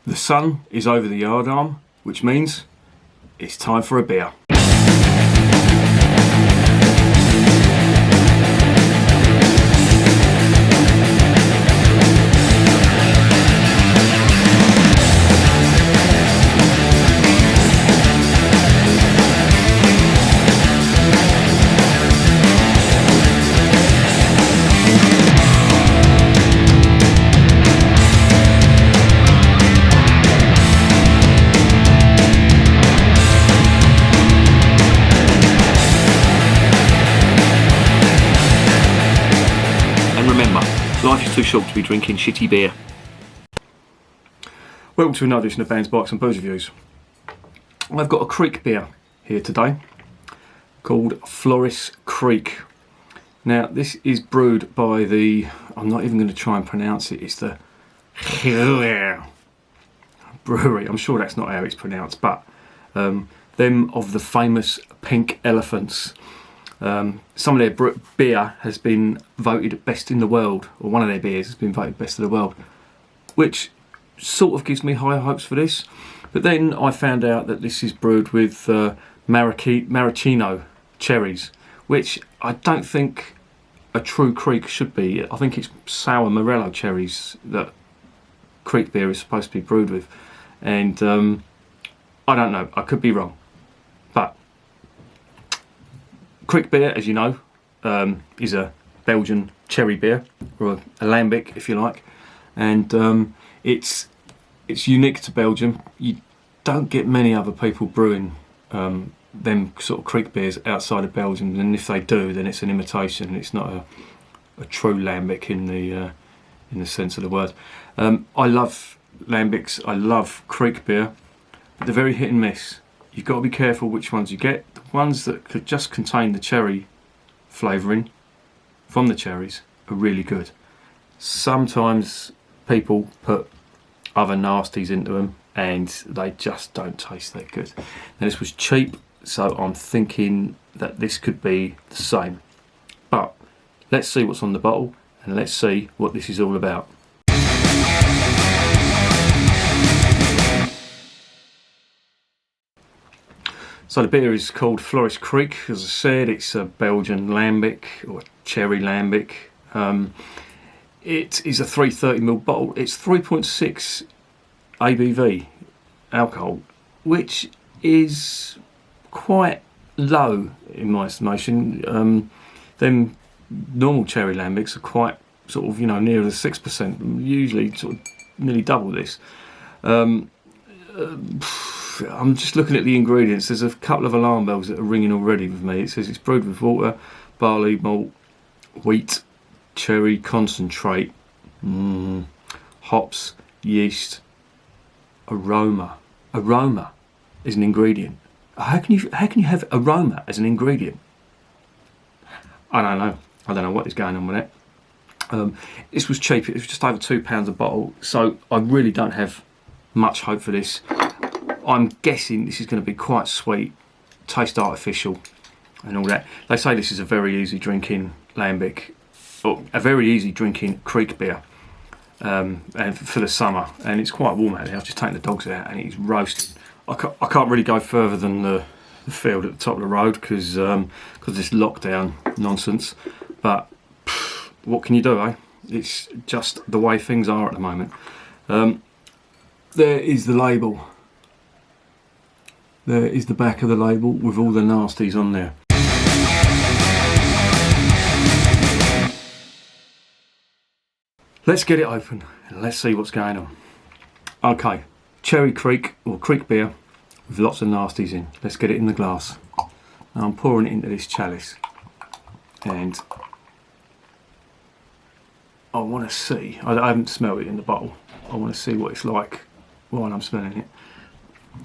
The sun is over the yard arm, which means it's time for a beer. Life is too short to be drinking shitty beer. Welcome to another edition of Bands, Bikes and Booze Reviews. I've got a Kriek beer here today called Floris Kriek. Now this is brewed by the, I'm not even going to try and pronounce it, it's the Huyghe Brewery. I'm sure that's not how it's pronounced, but them of the famous pink elephants. Some of their beer has been voted best in the world, or one of their beers has been voted best in the world, which sort of gives me higher hopes for this. But then I found out that this is brewed with maraschino cherries, which I don't think a true Kriek should be. I think it's sour morello cherries that Kriek beer is supposed to be brewed with, and I don't know, I could be wrong. But Kriek beer, as you know, is a Belgian cherry beer, or a lambic if you like, and it's unique to Belgium. You don't get many other people brewing them sort of Kriek beers outside of Belgium, and if they do, then it's an imitation. It's not a true lambic in the sense of the word. I love lambics, I love Kriek beer, but they're very hit and miss. You've got to be careful which ones you get. The ones that could just contain the cherry flavouring from the cherries are really good. Sometimes people put other nasties into them and they just don't taste that good. Now this was cheap, so I'm thinking that this could be the same. But let's see what's on the bottle and let's see what this is all about. So the beer is called Floris Kriek. As I said, it's a Belgian lambic, or cherry lambic. It is a 330ml bottle. It's 3.6 Abv Alcohol, which is quite low in my estimation. Them normal cherry lambics are quite sort of, near the 6%, usually sort of nearly double this. I'm just looking at the ingredients. There's a couple of alarm bells that are ringing already with me. It says it's brewed with water, barley, malt, wheat, cherry concentrate, hops, yeast, aroma. Aroma is an ingredient. How can you have aroma as an ingredient? I don't know. I don't know what is going on with it. This was cheap. It was just over £2 a bottle, so I really don't have much hope for this. I'm guessing this is going to be quite sweet, taste artificial and all that. They say this is a very easy drinking lambic, or a very easy drinking Kriek beer, and for the summer, and it's quite warm out there. I've just taken the dogs out and it's roasting. I can't really go further than the field at the top of the road because this lockdown nonsense, but what can you do, eh? It's just the way things are at the moment. There is the label. There is the back of the label with all the nasties on there. Let's get it open and let's see what's going on. Okay, cherry Kriek, or Kriek beer with lots of nasties in. Let's get it in the glass. Now I'm pouring it into this chalice and I want to see, I haven't smelled it in the bottle, I want to see what it's like while I'm smelling it.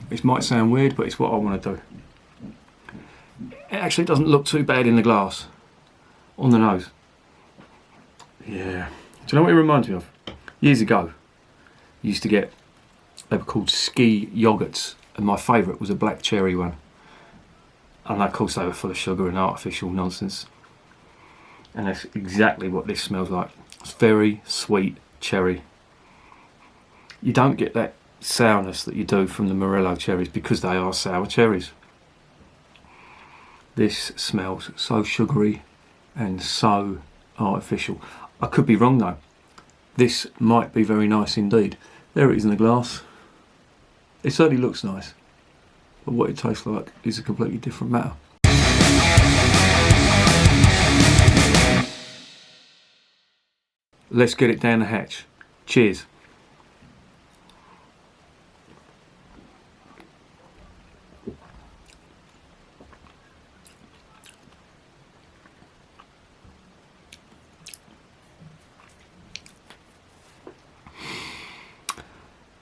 This might sound weird, but it's what I want to do. It actually doesn't look too bad in the glass. On the nose. Yeah. Do you know what it reminds me of? Years ago, you used to get, they were called ski yogurts, and my favourite was a black cherry one. And of course they were full of sugar and artificial nonsense. And that's exactly what this smells like. It's very sweet cherry. You don't get that sourness that you do from the Morello cherries, because they are sour cherries. This smells so sugary and so artificial. I could be wrong though. This might be very nice indeed. There it is in the glass. It certainly looks nice, but what it tastes like is a completely different matter. Let's get it down the hatch. Cheers.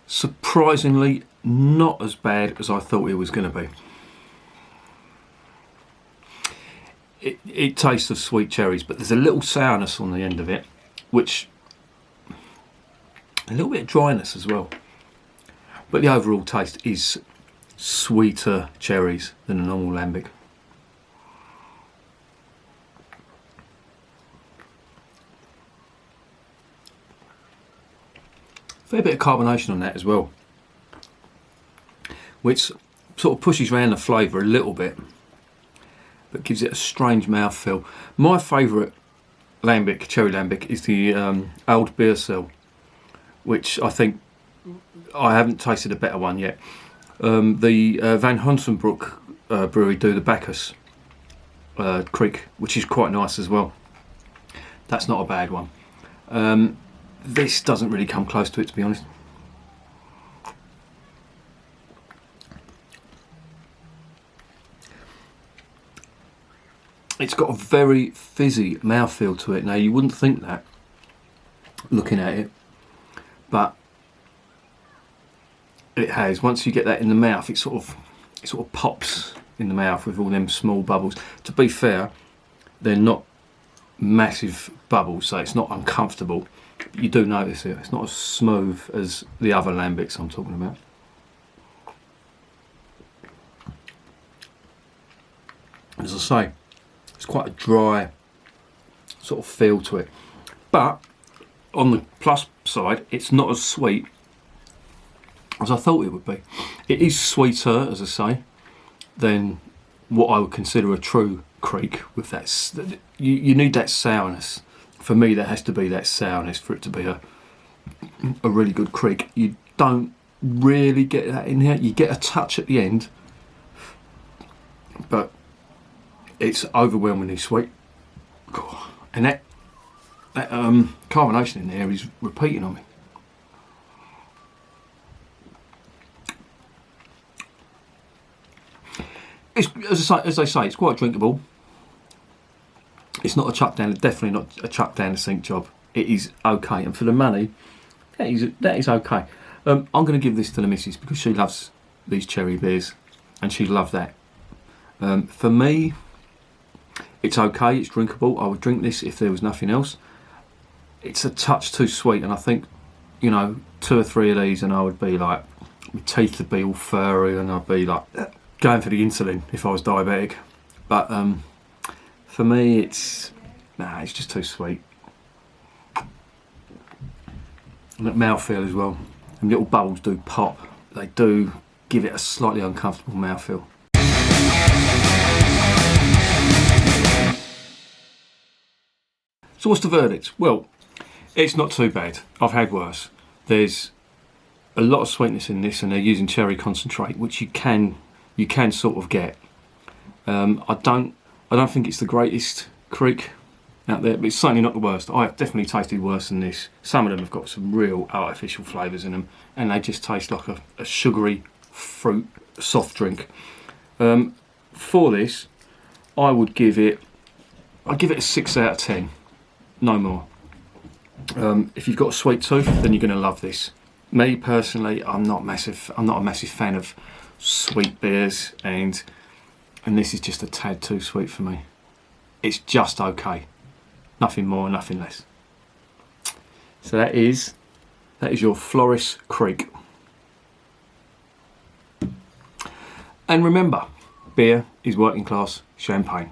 Surprisingly, not as bad as I thought it was going to be. It tastes of sweet cherries, but there's a little sourness on the end of it, which a little bit of dryness as well. But the overall taste is sweeter cherries than a normal lambic. Fair bit of carbonation on that as well, which sort of pushes around the flavour a little bit, but gives it a strange mouthfeel. My favourite lambic, cherry lambic, is the Abv, which I think I haven't tasted a better one yet. The Van Honsenbroek brewery do the Bacchus Kriek, which is quite nice as well. That's not a bad one. This doesn't really come close to it, to be honest. It's got a very fizzy mouthfeel to it. Now, you wouldn't think that looking at it, but it has. Once you get that in the mouth, it sort of pops in the mouth with all them small bubbles. To be fair, they're not massive bubbles, so it's not uncomfortable. You do notice it. It's not as smooth as the other lambics I'm talking about. As I say, it's quite a dry sort of feel to it, but on the plus side, it's not as sweet as I thought it would be. It is sweeter, as I say, than what I would consider a true Kriek. With that, you need that sourness. For me, there has to be that sourness for it to be a really good Kriek. You don't really get that in here. You get a touch at the end, but it's overwhelmingly sweet. And that carbonation in there is repeating on me. It's, as they say, it's quite drinkable. It's not a chuck down, definitely not a chuck down the sink job. It is okay, and for the money, that is okay. I'm going to give this to the missus because she loves these cherry beers, and she loved that. For me, it's okay. It's drinkable. I would drink this if there was nothing else. It's a touch too sweet, and I think, you know, 2 or 3 of these, and I would be like, my teeth would be all furry, and I'd be like going for the insulin if I was diabetic. But for me, it's just too sweet. And that mouthfeel as well. And little bubbles do pop. They do give it a slightly uncomfortable mouthfeel. So what's the verdict? Well, it's not too bad. I've had worse. There's a lot of sweetness in this, and they're using cherry concentrate, which you can sort of get. I don't think it's the greatest Kriek out there, but it's certainly not the worst. I've definitely tasted worse than this. Some of them have got some real artificial flavours in them, and they just taste like a sugary fruit soft drink. For this, I'd give it a 6 out of 10, no more. If you've got a sweet tooth, then you're going to love this. Me personally, I'm not a massive fan of sweet beers, and this is just a tad too sweet for me. It's just okay, nothing more, nothing less. So that is your Floris Kriek. And remember, beer is working class champagne.